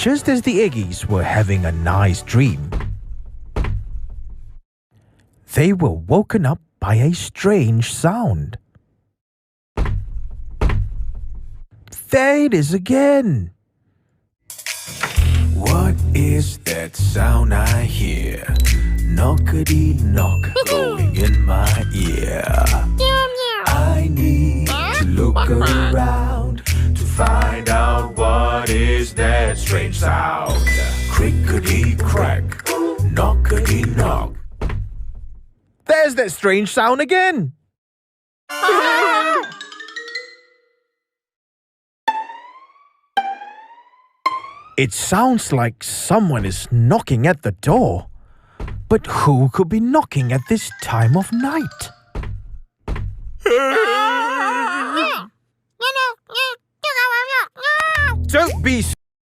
Just as the eggies were having a nice dream, they were woken up by a strange sound. There it is again. What is that sound I hear? Knockety knock going in my ear. I need to look around to find out what is that strange sound. Crickety crack, knockety knock. There's that strange sound again. It sounds like someone is knocking at the door. But who could be knocking at this time of night? Don't be